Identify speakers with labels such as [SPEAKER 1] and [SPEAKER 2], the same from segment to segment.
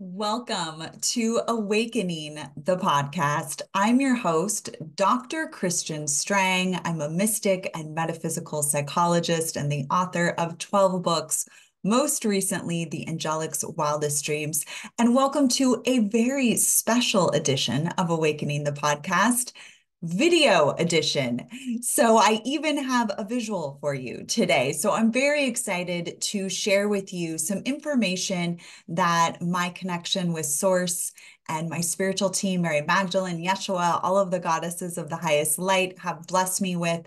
[SPEAKER 1] Welcome to Awakening the podcast. I'm your host, Dr. Christian Strang. I'm a mystic and metaphysical psychologist and the author of 12 books, most recently, The Angelic's Wildest Dreams. And welcome to a very special edition of Awakening the podcast, video edition. So I even have a visual for you today. So I'm very excited to share with you some information that my connection with Source and my spiritual team, Mary Magdalene, Yeshua, all of the goddesses of the highest light have blessed me with.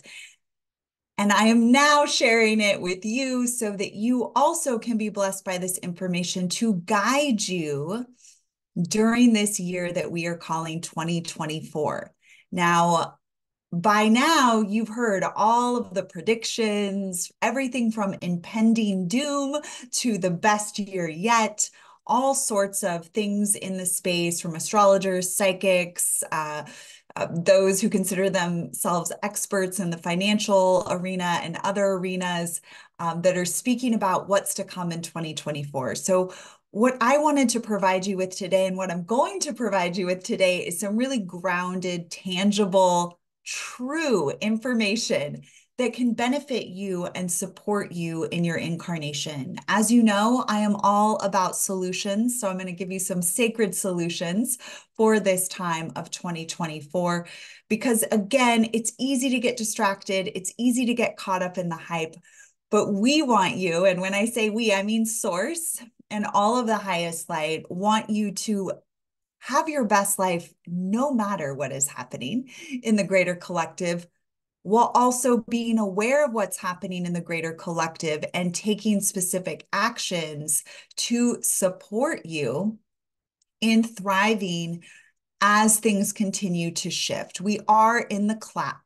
[SPEAKER 1] And I am now sharing it with you so that you also can be blessed by this information to guide you during this year that we are calling 2024. Now, by now, you've heard all of the predictions, everything from impending doom to the best year yet, all sorts of things in the space from astrologers, psychics, those who consider themselves experts in the financial arena and other arenas that are speaking about what's to come in 2024. So what I wanted to provide you with today and what I'm going to provide you with today is some really grounded, tangible, true information that can benefit you and support you in your incarnation. As you know, I am all about solutions. So I'm going to give you some sacred solutions for this time of 2024, because again, it's easy to get distracted. It's easy to get caught up in the hype, but we want you. And when I say we, I mean Source and all of the highest light want you to have your best life no matter what is happening in the greater collective, while also being aware of what's happening in the greater collective and taking specific actions to support you in thriving as things continue to shift. We are in the collapse,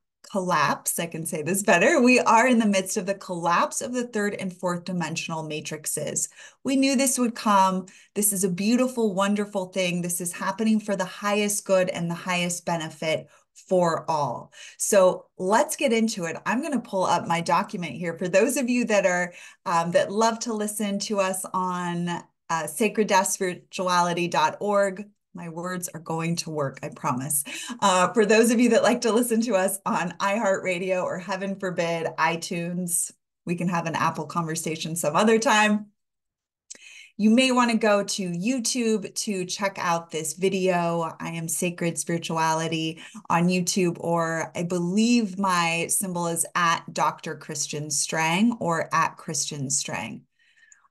[SPEAKER 1] I can say this better. We are in the midst of the collapse of the third and fourth dimensional matrices. We knew this would come. This is a beautiful, wonderful thing. This is happening for the highest good and the highest benefit for all. So let's get into it. I'm going to pull up my document here for those of you that are that love to listen to us on sacred-spirituality.org. My words are going to work, I promise. For those of you that like to listen to us on iHeartRadio or heaven forbid, iTunes, we can have an Apple conversation some other time. You may want to go to YouTube to check out this video. I am Sacred Spirituality on YouTube, or I believe my symbol is at Dr. Christian Strang or at Christian Strang.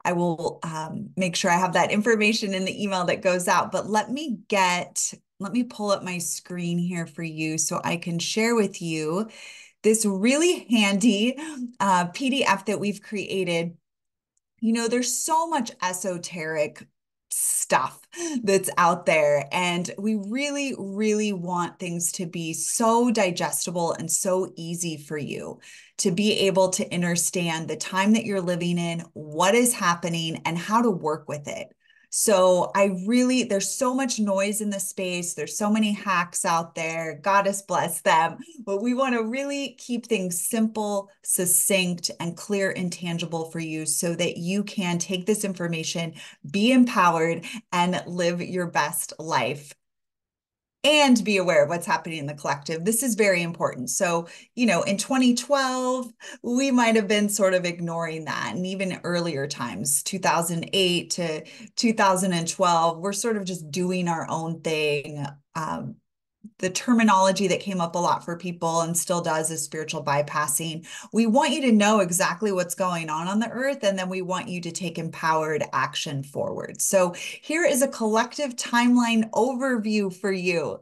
[SPEAKER 1] I will make sure I have that information in the email that goes out, but let me pull up my screen here for you so I can share with you this really handy PDF that we've created. You know, there's so much esoteric stuff that's out there, and we really, really want things to be so digestible and so easy for you to be able to understand the time that you're living in, what is happening, and how to work with it. So there's so much noise in the space. There's so many hacks out there. Goddess bless them. But we want to really keep things simple, succinct, and clear and tangible for you so that you can take this information, be empowered, and live your best life. And be aware of what's happening in the collective. This is very important. So, you know, in 2012, we might have been sort of ignoring that. And even earlier times, 2008 to 2012, we're sort of just doing our own thing. The terminology that came up a lot for people and still does is spiritual bypassing. We want you to know exactly what's going on the earth, and then we want you to take empowered action forward. So here is a collective timeline overview for you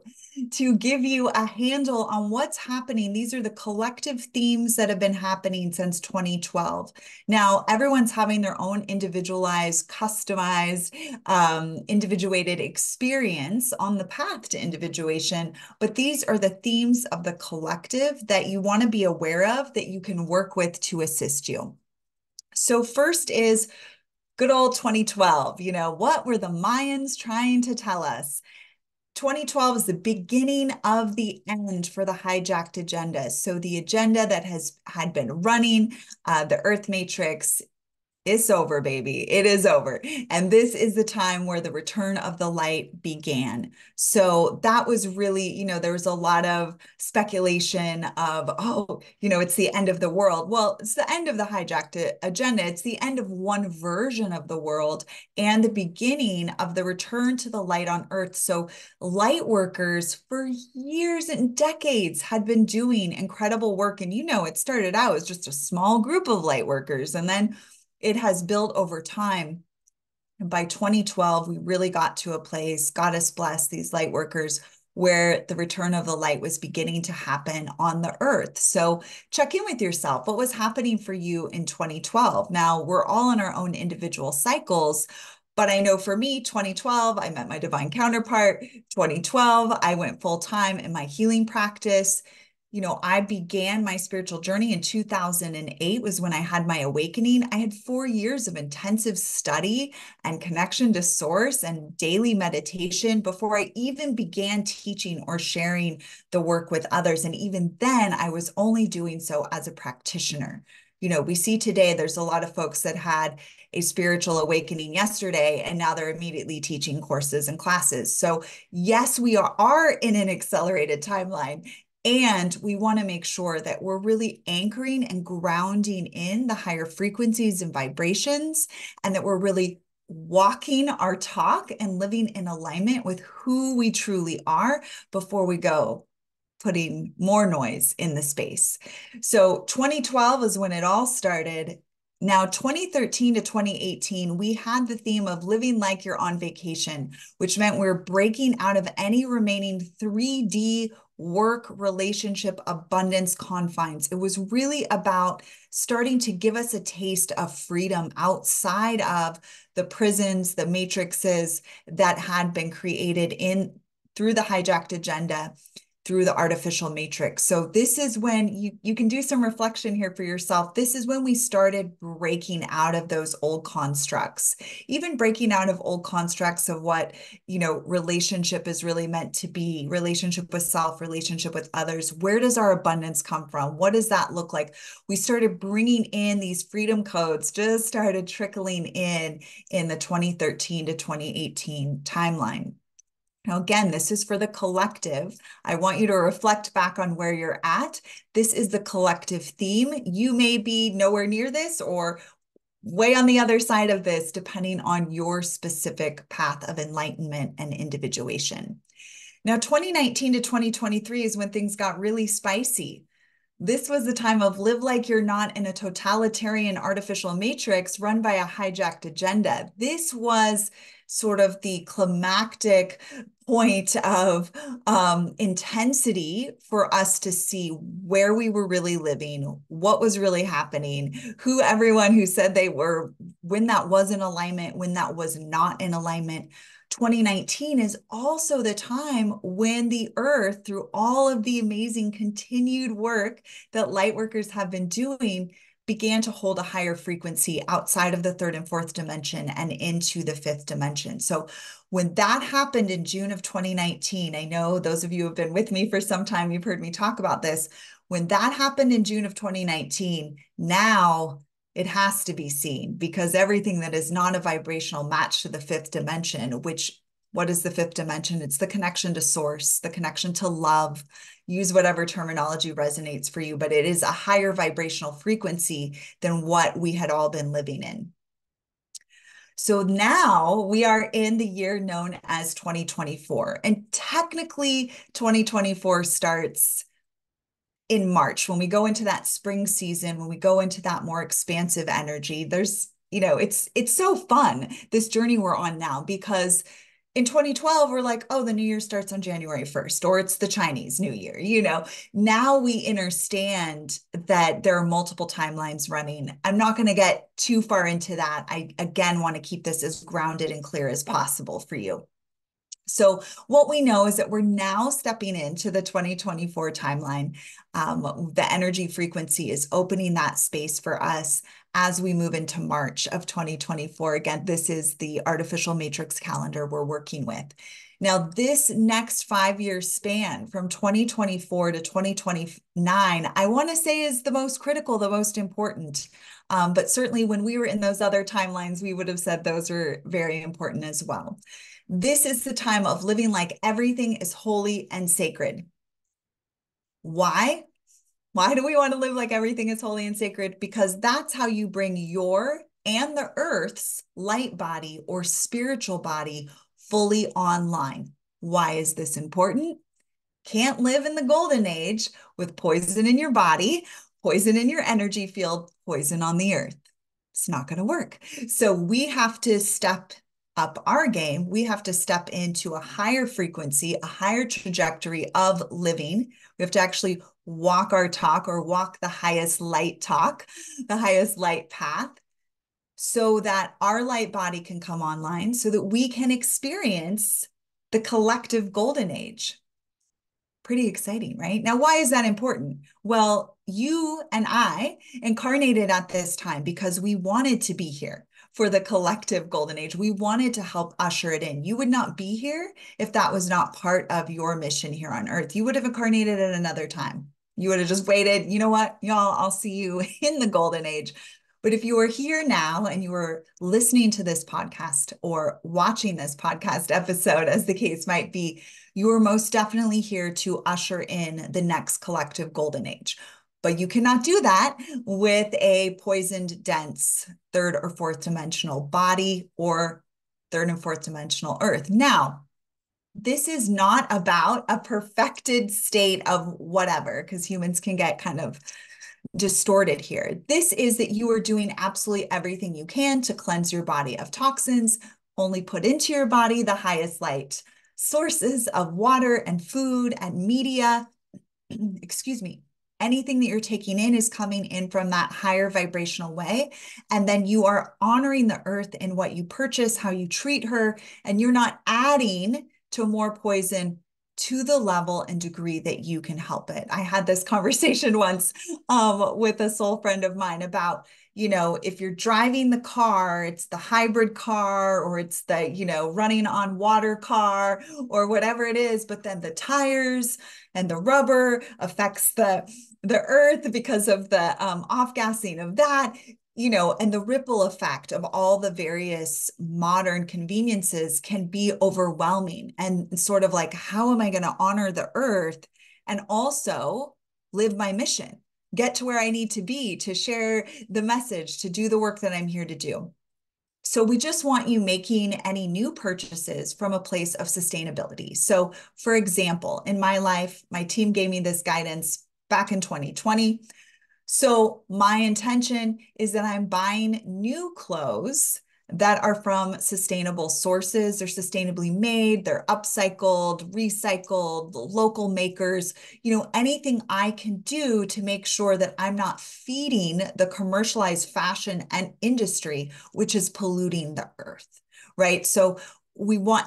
[SPEAKER 1] to give you a handle on what's happening. These are the collective themes that have been happening since 2012. Now, everyone's having their own individualized, customized, individuated experience on the path to individuation, but these are the themes of the collective that you want to be aware of, that you can work with to assist you. So first is good old 2012. You know, what were the Mayans trying to tell us? 2012 is the beginning of the end for the hijacked agenda. So the agenda that had been running the Earth Matrix It's over, baby. It is over. And this is the time where the return of the light began. So that was really, there was a lot of speculation of, oh, it's the end of the world. Well, it's the end of the hijacked agenda. It's the end of one version of the world and the beginning of the return to the light on Earth. So light workers for years and decades had been doing incredible work. And, it started out as just a small group of light workers. And then it has built over time. And by 2012, we really got to a place, God has blessed these light workers, where the return of the light was beginning to happen on the earth. So check in with yourself. What was happening for you in 2012? Now, we're all in our own individual cycles, but I know for me, 2012, I met my divine counterpart. 2012, I went full time in my healing practice. I began my spiritual journey in 2008 was when I had my awakening. I had 4 years of intensive study and connection to source and daily meditation before I even began teaching or sharing the work with others. And even then, I was only doing so as a practitioner. We see today there's a lot of folks that had a spiritual awakening yesterday, and now they're immediately teaching courses and classes. So yes, we are in an accelerated timeline. And we want to make sure that we're really anchoring and grounding in the higher frequencies and vibrations, and that we're really walking our talk and living in alignment with who we truly are before we go putting more noise in the space. So 2012 is when it all started. Now, 2013 to 2018, we had the theme of living like you're on vacation, which meant we're breaking out of any remaining 3D work, relationship, abundance confines. It was really about starting to give us a taste of freedom outside of the prisons, the matrices that had been created through the hijacked agenda, through the artificial matrix. So this is when you can do some reflection here for yourself. This is when we started breaking out of those old constructs, even breaking out of old constructs of what, relationship is really meant to be, relationship with self, relationship with others. Where does our abundance come from? What does that look like? We started bringing in these freedom codes, just started trickling in the 2013 to 2018 timeline. Now, again, this is for the collective. I want you to reflect back on where you're at. This is the collective theme. You may be nowhere near this or way on the other side of this, depending on your specific path of enlightenment and individuation. Now, 2019 to 2023 is when things got really spicy. This was the time of live like you're not in a totalitarian artificial matrix run by a hijacked agenda. This was sort of the climactic point of intensity for us to see where we were really living, what was really happening, who everyone who said they were, when that was in alignment, when that was not in alignment. 2019 is also the time when the earth, through all of the amazing continued work that light workers have been doing, began to hold a higher frequency outside of the third and fourth dimension and into the fifth dimension. So when that happened in June of 2019, I know those of you who have been with me for some time, you've heard me talk about this. When that happened in June of 2019, now it has to be seen, because everything that is not a vibrational match to the fifth dimension, which, what is the fifth dimension? It's the connection to source, the connection to love. Use whatever terminology resonates for you, but it is a higher vibrational frequency than what we had all been living in. So now we are in the year known as 2024, and technically 2024 starts in March, when we go into that spring season, when we go into that more expansive energy. There's, it's so fun, this journey we're on now, because in 2012, we're like, oh, the new year starts on January 1st, or it's the Chinese New Year. Now we understand that there are multiple timelines running. I'm not going to get too far into that. I, again, want to keep this as grounded and clear as possible for you. So what we know is that we're now stepping into the 2024 timeline. The energy frequency is opening that space for us as we move into March of 2024. Again, this is the artificial matrix calendar we're working with. Now, this next 5-year span from 2024 to 2029, I want to say is the most critical, the most important. But certainly when we were in those other timelines, we would have said those are very important as well. This is the time of living like everything is holy and sacred. Why? Why do we want to live like everything is holy and sacred? Because that's how you bring your and the earth's light body or spiritual body fully online. Why is this important? Can't live in the golden age with poison in your body, poison in your energy field, poison on the earth. It's not going to work. So we have to step up our game. We have to step into a higher frequency, a higher trajectory of living. We have to actually walk our talk or walk the highest light talk, the highest light path, so that our light body can come online so that we can experience the collective golden age. Pretty exciting, right? Now, why is that important? Well, you and I incarnated at this time because we wanted to be here for the collective golden age. We wanted to help usher it in. You would not be here if that was not part of your mission here on earth. You would have incarnated at another time. You would have just waited. You know what, y'all, I'll see you in the golden age. But if you are here now and you are listening to this podcast or watching this podcast episode, as the case might be, you are most definitely here to usher in the next collective golden age. But you cannot do that with a poisoned, dense third or fourth dimensional body or third and fourth dimensional earth. Now, this is not about a perfected state of whatever, because humans can get kind of distorted here. This is that you are doing absolutely everything you can to cleanse your body of toxins, only put into your body the highest light sources of water and food and media. Excuse me. Anything that you're taking in is coming in from that higher vibrational way. And then you are honoring the earth in what you purchase, how you treat her, and you're not adding to more poison to the level and degree that you can help it. I had this conversation once with a soul friend of mine about, if you're driving the car, it's the hybrid car or it's the, running on water car or whatever it is, but then the tires and the rubber affects the earth because of the off-gassing of that, and the ripple effect of all the various modern conveniences can be overwhelming and sort of like, how am I going to honor the earth and also live my mission, get to where I need to be to share the message, to do the work that I'm here to do. So we just want you making any new purchases from a place of sustainability. So for example, in my life, my team gave me this guidance back in 2020. So my intention is that I'm buying new clothes that are from sustainable sources. They're sustainably made, they're upcycled, recycled, local makers, anything I can do to make sure that I'm not feeding the commercialized fashion and industry, which is polluting the earth, right? So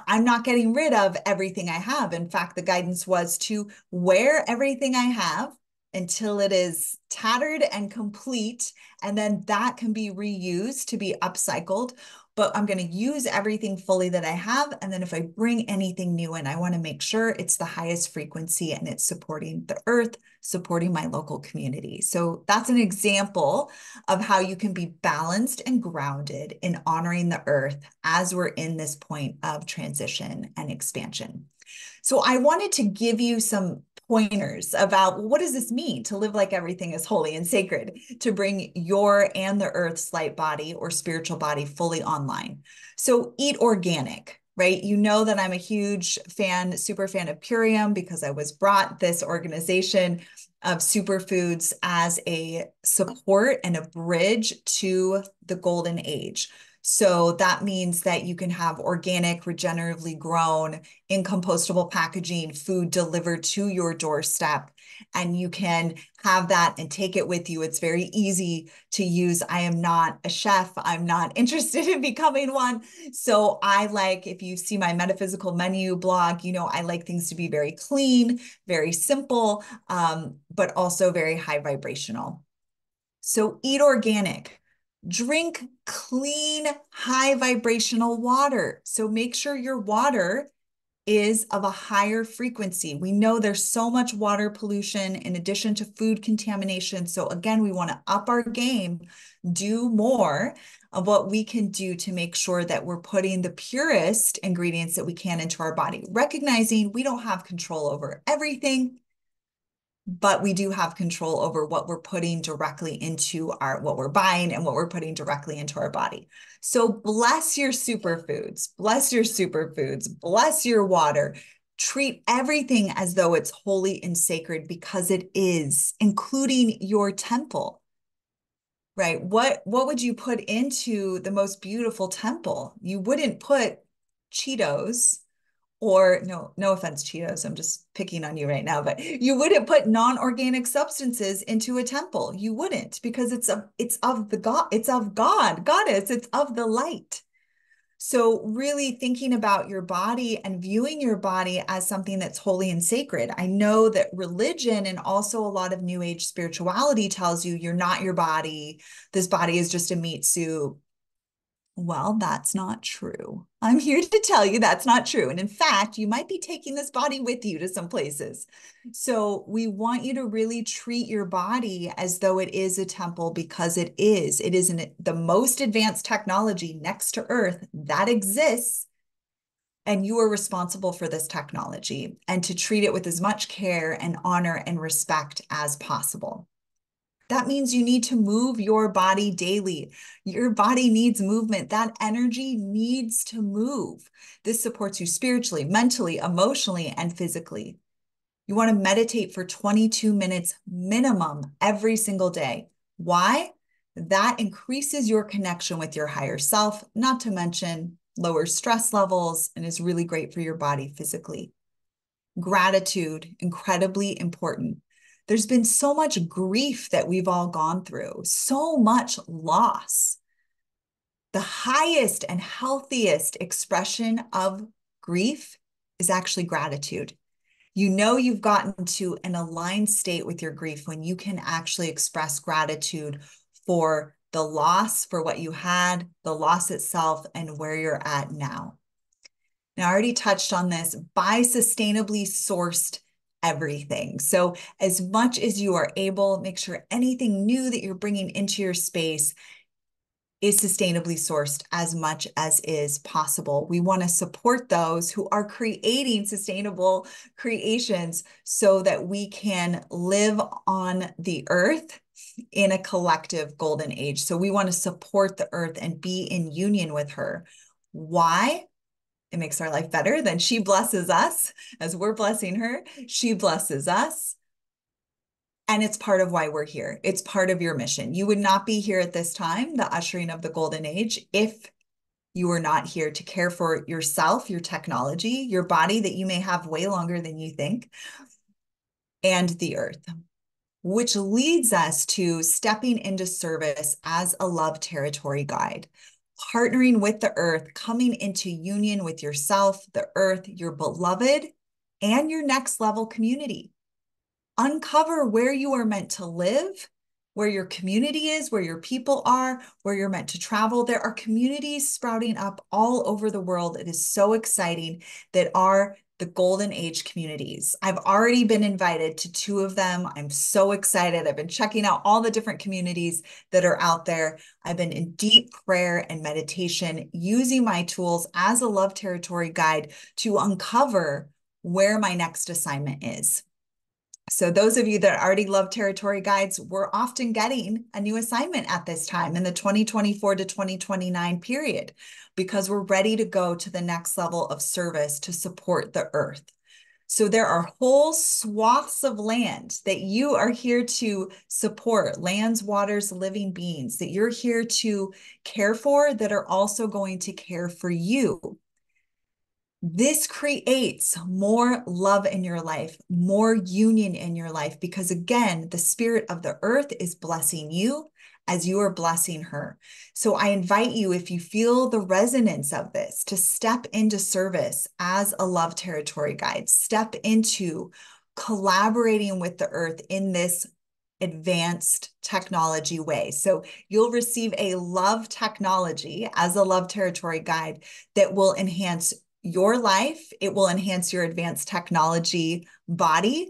[SPEAKER 1] I'm not getting rid of everything I have. In fact, the guidance was to wear everything I have until it is tattered and complete, and then that can be reused to be upcycled. But I'm going to use everything fully that I have. And then if I bring anything new in, I want to make sure it's the highest frequency and it's supporting the earth, supporting my local community. So that's an example of how you can be balanced and grounded in honoring the earth as we're in this point of transition and expansion. So I wanted to give you some pointers about what does this mean to live like everything is holy and sacred, to bring your and the earth's light body or spiritual body fully online. So eat organic, right? You know that I'm a huge fan, super fan of Purium because I was brought this organization of superfoods as a support and a bridge to the golden age. So that means that you can have organic, regeneratively grown, in compostable packaging food delivered to your doorstep, and you can have that and take it with you. It's very easy to use. I am not a chef. I'm not interested in becoming one. So if you see my metaphysical menu blog, I like things to be very clean, very simple, but also very high vibrational. So eat organic. Drink clean, high vibrational water. So make sure your water is of a higher frequency. We know there's so much water pollution in addition to food contamination. So again, we want to up our game, do more of what we can do to make sure that we're putting the purest ingredients that we can into our body, recognizing we don't have control over everything, but we do have control over what we're putting directly into what we're buying and what we're putting directly into our body. So bless your superfoods, bless your superfoods, bless your water. Treat everything as though it's holy and sacred because it is, including your temple, right? What would you put into the most beautiful temple? You wouldn't put Cheetos or no offense, Cheetos, I'm just picking on you right now, but you wouldn't put non-organic substances into a temple. You wouldn't, because it's of the God, it's of God, Goddess, it's of the light. So really thinking about your body and viewing your body as something that's holy and sacred. I know that religion and also a lot of New Age spirituality tells you you're not your body. This body is just a meat suit. Well, that's not true. I'm here to tell you that's not true. And in fact, you might be taking this body with you to some places. So we want you to really treat your body as though it is a temple because it is. It is the most advanced technology next to Earth that exists. And you are responsible for this technology and to treat it with as much care and honor and respect as possible. That means you need to move your body daily. Your body needs movement. That energy needs to move. This supports you spiritually, mentally, emotionally, and physically. You want to meditate for 22 minutes minimum every single day. Why? That increases your connection with your higher self, not to mention lowers stress levels and is really great for your body physically. Gratitude, incredibly important. There's been so much grief that we've all gone through, so much loss. The highest and healthiest expression of grief is actually gratitude. You know you've gotten to an aligned state with your grief when you can actually express gratitude for the loss, for what you had, the loss itself, and where you're at now. Now, I already touched on this, buy sustainably sourced everything. So as much as you are able, make sure anything new that you're bringing into your space is sustainably sourced as much as is possible. We want to support those who are creating sustainable creations so that we can live on the earth in a collective golden age. So we want to support the earth and be in union with her. Why? It makes our life better. Then she blesses us as we're blessing her. She blesses us. And it's part of why we're here. It's part of your mission. You would not be here at this time, the ushering of the golden age, if you were not here to care for yourself, your technology, your body that you may have way longer than you think, and the earth, which leads us to stepping into service as a love territory guide. Partnering with the earth, coming into union with yourself, the earth, your beloved, and your next level community. Uncover where you are meant to live, where your community is, where your people are, where you're meant to travel. There are communities sprouting up all over the world. It is so exciting that are the golden age communities. I've already been invited to 2 of them. I'm so excited. I've been checking out all the different communities that are out there. I've been in deep prayer and meditation, using my tools as a love territory guide to uncover where my next assignment is. So those of you that already love territory guides, we're often getting a new assignment at this time in the 2024 to 2029 period, because we're ready to go to the next level of service to support the earth. So there are whole swaths of land that you are here to support, lands, waters, living beings that you're here to care for, that are also going to care for you. This creates more love in your life, more union in your life, because again, the spirit of the earth is blessing you as you are blessing her. So I invite you, if you feel the resonance of this, to step into service as a love territory guide, step into collaborating with the earth in this advanced technology way. So you'll receive a love technology as a love territory guide that will enhance your life. It will enhance your advanced technology body.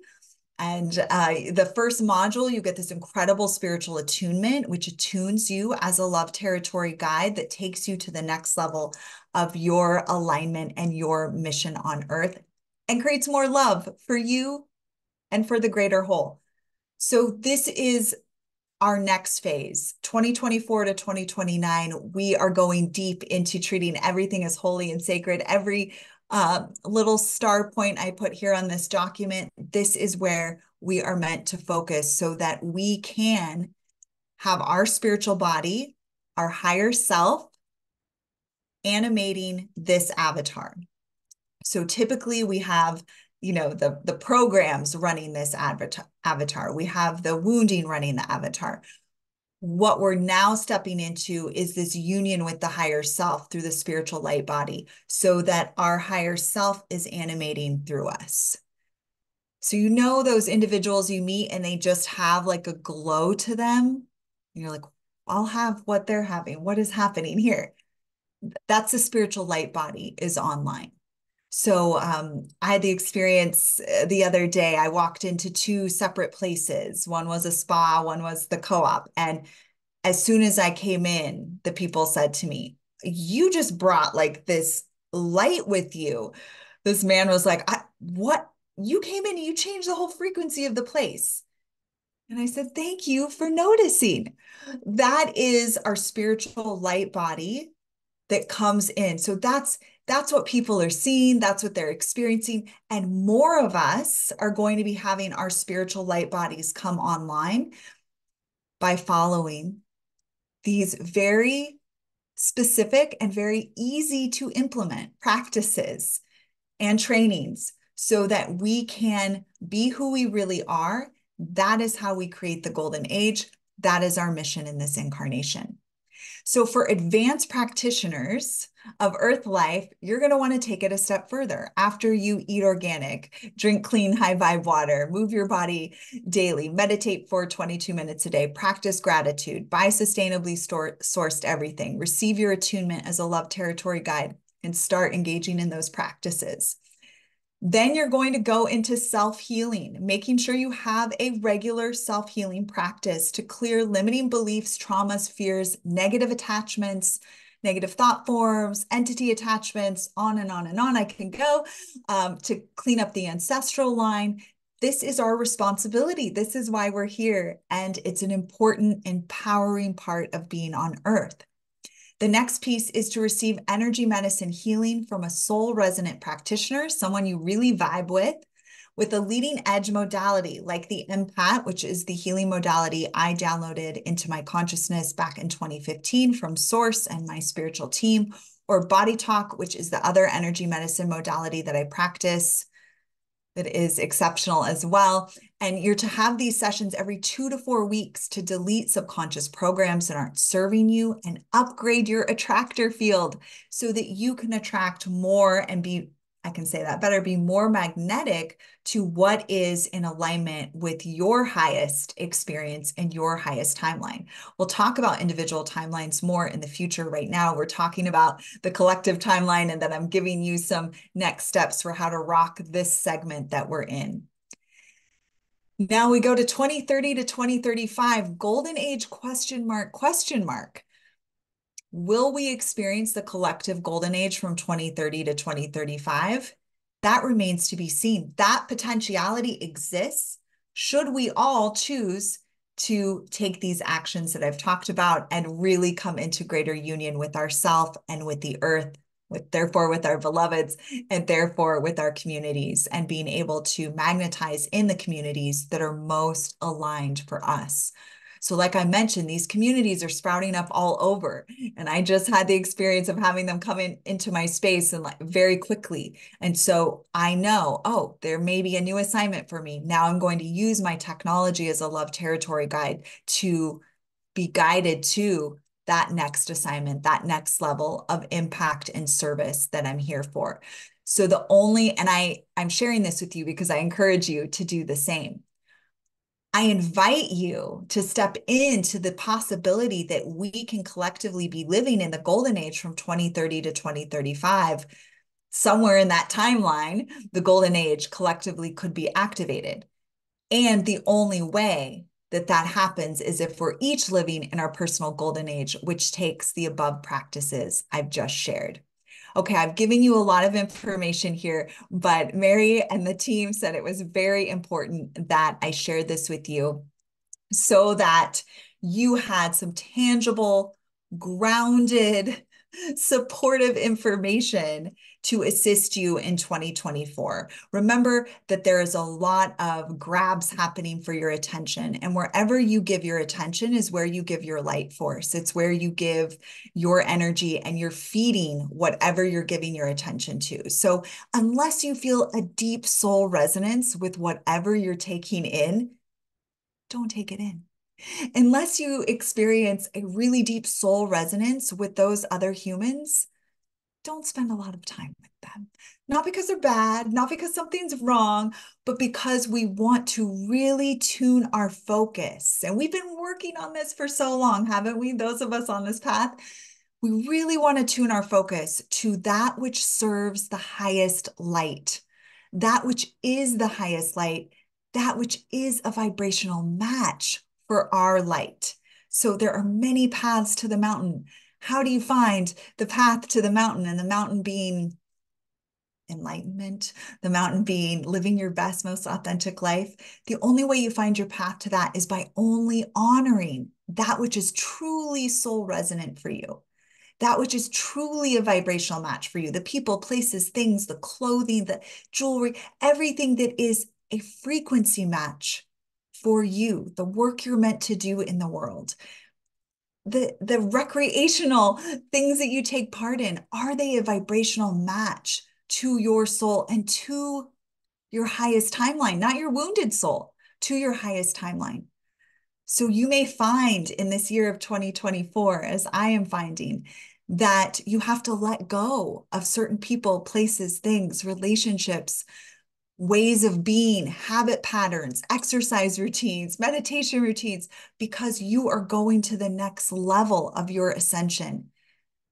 [SPEAKER 1] And the first module, you get this incredible spiritual attunement, which attunes you as a love territory guide that takes you to the next level of your alignment and your mission on earth and creates more love for you and for the greater whole. So this is our next phase, 2024 to 2029. We are going deep into treating everything as holy and sacred. Every little star point I put here on this document, this is where we are meant to focus so that we can have our spiritual body, our higher self, animating this avatar. So typically we have, the programs running this avatar. We have the wounding running the avatar. What we're now stepping into is this union with the higher self through the spiritual light body so that our higher self is animating through us. So those individuals you meet and they just have like a glow to them. And you're like, I'll have what they're having. What is happening here? That's the spiritual light body is online. So I had the experience the other day. I walked into two separate places. One was a spa, one was the co-op. And as soon as I came in, the people said to me, you just brought like this light with you. This man was like, what? You came in and you changed the whole frequency of the place. And I said, thank you for noticing. That is our spiritual light body that comes in. So that's what people are seeing. That's what they're experiencing. And more of us are going to be having our spiritual light bodies come online by following these very specific and very easy to implement practices and trainings so that we can be who we really are. That is how we create the golden age. That is our mission in this incarnation. So for advanced practitioners of earth life, you're going to want to take it a step further. After you eat organic, drink clean, high vibe water, move your body daily, meditate for 22 minutes a day, practice gratitude, buy sustainably sourced everything, receive your attunement as a love territory guide, and start engaging in those practices. Then you're going to go into self-healing, making sure you have a regular self-healing practice to clear limiting beliefs, traumas, fears, negative attachments, negative thought forms, entity attachments, on and on and on I can go, to clean up the ancestral line. This is our responsibility. This is why we're here. And it's an important, empowering part of being on earth. The next piece is to receive energy medicine healing from a soul resonant practitioner, someone you really vibe with a leading edge modality like the empath, which is the healing modality I downloaded into my consciousness back in 2015 from Source and my spiritual team, or body talk, which is the other energy medicine modality that I practice that is exceptional as well. And you're to have these sessions every 2 to 4 weeks to delete subconscious programs that aren't serving you and upgrade your attractor field so that you can attract more and be, I can say that better, be more magnetic to what is in alignment with your highest experience and your highest timeline. We'll talk about individual timelines more in the future. Right now, we're talking about the collective timeline, and then I'm giving you some next steps for how to rock this segment that we're in. Now we go to 2030 to 2035, golden age question mark, question mark. Will we experience the collective golden age from 2030 to 2035? That remains to be seen. That potentiality exists should we all choose to take these actions that I've talked about and really come into greater union with ourself and with the earth, therefore with our beloveds, and therefore with our communities, and being able to magnetize in the communities that are most aligned for us. So like I mentioned, these communities are sprouting up all over. And I just had the experience of having them come into my space and very quickly. And so I know, oh, there may be a new assignment for me. Now I'm going to use my technology as a love territory guide to be guided to that next assignment, that next level of impact and service that I'm here for. So I'm sharing this with you because I encourage you to do the same. I invite you to step into the possibility that we can collectively be living in the golden age from 2030 to 2035. Somewhere in that timeline, the golden age collectively could be activated. And the only way that that happens is if we're each living in our personal golden age, which takes the above practices I've just shared. Okay, I've given you a lot of information here, but Mary and the team said it was very important that I shared this with you so that you had some tangible, grounded, supportive information to assist you in 2024. Remember that there is a lot of grabs happening for your attention, and wherever you give your attention is where you give your light force. It's where you give your energy, and you're feeding whatever you're giving your attention to. So unless you feel a deep soul resonance with whatever you're taking in, don't take it in. Unless you experience a really deep soul resonance with those other humans, don't spend a lot of time with them. Not because they're bad, not because something's wrong, but because we want to really tune our focus. And we've been working on this for so long, haven't we? Those of us on this path, we really want to tune our focus to that which serves the highest light, that which is the highest light, that which is a vibrational match for our light. So there are many paths to the mountain. How do you find the path to the mountain? And the mountain being enlightenment, the mountain being living your best, most authentic life. The only way you find your path to that is by only honoring that which is truly soul resonant for you, that which is truly a vibrational match for you, the people, places, things, the clothing, the jewelry, everything that is a frequency match for you, the work you're meant to do in the world. The recreational things that you take part in, are they a vibrational match to your soul and to your highest timeline, not your wounded soul, to your highest timeline? So you may find in this year of 2024, as I am finding, that you have to let go of certain people, places, things, relationships, ways of being, habit patterns, exercise routines, meditation routines, because you are going to the next level of your ascension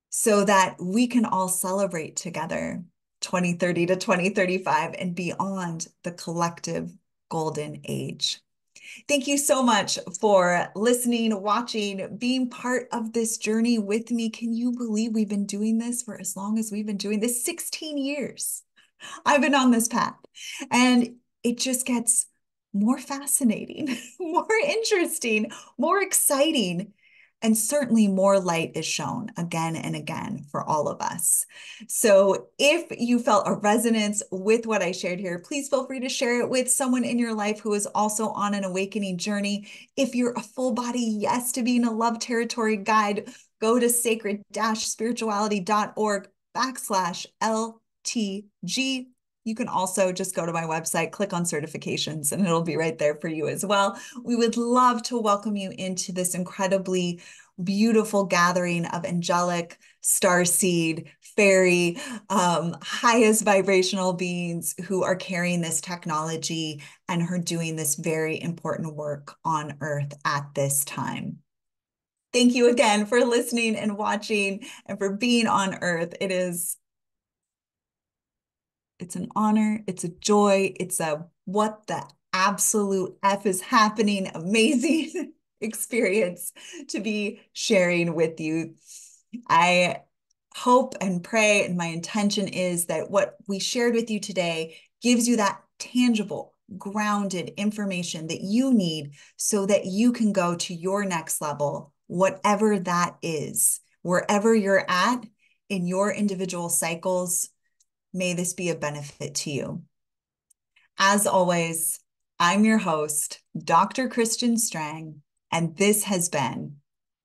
[SPEAKER 1] so that we can all celebrate together 2030 to 2035 and beyond, the collective golden age. Thank you so much for listening, watching, being part of this journey with me. Can you believe we've been doing this for as long as we've been doing this? 16 years. I've been on this path, and it just gets more fascinating, more interesting, more exciting, and certainly more light is shown again and again for all of us. So if you felt a resonance with what I shared here, please feel free to share it with someone in your life who is also on an awakening journey. If you're a full body yes to being a love territory guide, go to sacred-spirituality.org/LTG. You can also just go to my website, click on certifications, and it'll be right there for you as well. We would love to welcome you into this incredibly beautiful gathering of angelic, starseed, fairy, highest vibrational beings who are carrying this technology and are doing this very important work on Earth at this time. Thank you again for listening and watching and for being on Earth. It's an honor, it's a joy, it's a what the absolute F is happening, amazing experience to be sharing with you. I hope and pray, and my intention is that what we shared with you today gives you that tangible, grounded information that you need so that you can go to your next level, whatever that is, wherever you're at in your individual cycles. May this be a benefit to you. As always, I'm your host, Dr. Christian Strang, and this has been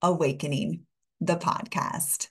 [SPEAKER 1] Awakening, the podcast.